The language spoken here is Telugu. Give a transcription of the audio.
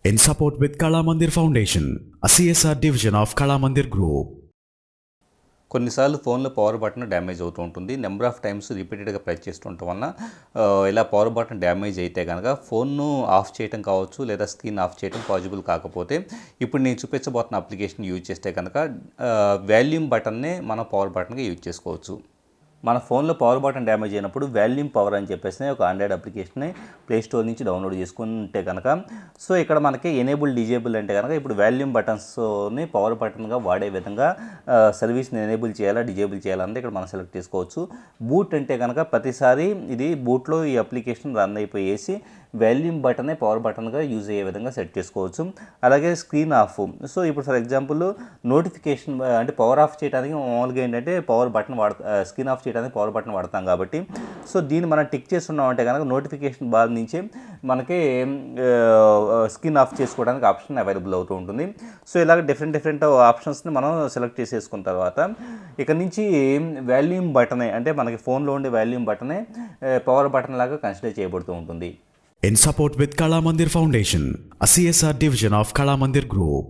in support with Kala Mandir Foundation, a CSR division of Kala Mandir Group. కొన్నిసార్లు ఫోన్లో పవర్ బటన్ డ్యామేజ్ అవుతూ ఉంటుంది. నెంబర్ ఆఫ్ టైమ్స్ రిపీటెడ్గా ప్రెస్ చేస్తుండటం వలన ఇలా పవర్ బటన్ డ్యామేజ్ అయితే కనుక ఫోన్ను ఆఫ్ చేయడం కావచ్చు, లేదా స్క్రీన్ ఆఫ్ చేయడం పాసిబుల్ కాకపోతే ఇప్పుడు నేను చూపించబోతున్న అప్లికేషన్ యూజ్ చేస్తే కనుక వాల్యూమ్ బటన్నే మనం పవర్ బటన్గా యూజ్ చేసుకోవచ్చు. మన ఫోన్లో పవర్ బటన్ డ్యామేజ్ అయినప్పుడు వాల్యూమ్ పవర్ అని చెప్పేసి ఒక ఆండ్రాయిడ్ అప్లికేషన్ని ప్లే స్టోర్ నుంచి డౌన్లోడ్ చేసుకుంటే కనుక సో ఇక్కడ మనకి ఎనేబుల్ డిజేబుల్ అంటే కనుక ఇప్పుడు వాల్యూమ్ బటన్స్ని పవర్ బటన్గా వాడే విధంగా సర్వీస్ని ఎనేబుల్ చేయాలా డిజేబుల్ చేయాలంటే ఇక్కడ మనం సెలెక్ట్ చేసుకోవచ్చు. బూట్ అంటే కనుక ప్రతిసారి ఇది బూట్లో ఈ అప్లికేషన్ రన్ అయిపోయేసి వాల్యూమ్ బటనే పవర్ బటన్గా యూజ్ అయ్యే విధంగా సెట్ చేసుకోవచ్చు. అలాగే స్క్రీన్ ఆఫ్. సో ఇప్పుడు ఫర్ ఎగ్జాంపుల్ నోటిఫికేషన్ అంటే పవర్ ఆఫ్ చేయడానికి మామూలుగా ఏంటంటే పవర్ బటన్ స్క్రీన్ ఆఫ్ చేయడానికి పవర్ బటన్ వాడతాం కాబట్టి సో దీన్ని మనం టిక్ చేస్తున్నామంటే కనుక నోటిఫికేషన్ బార్ నుంచి మనకి స్క్రీన్ ఆఫ్ చేసుకోవడానికి ఆప్షన్ అవైలబుల్ అవుతూ ఉంటుంది. సో ఇలాగ డిఫరెంట్ ఆప్షన్స్ని మనం సెలెక్ట్ చేసేసుకున్న తర్వాత ఇక నుంచి వాల్యూమ్ బటనే అంటే మనకి ఫోన్లో ఉండే వాల్యూమ్ బటనే పవర్ బటన్ లాగా కన్సిడర్ చేయబడుతూ ఉంటుంది. In support with Kala Mandir Foundation, a CSR division of Kala Mandir Group.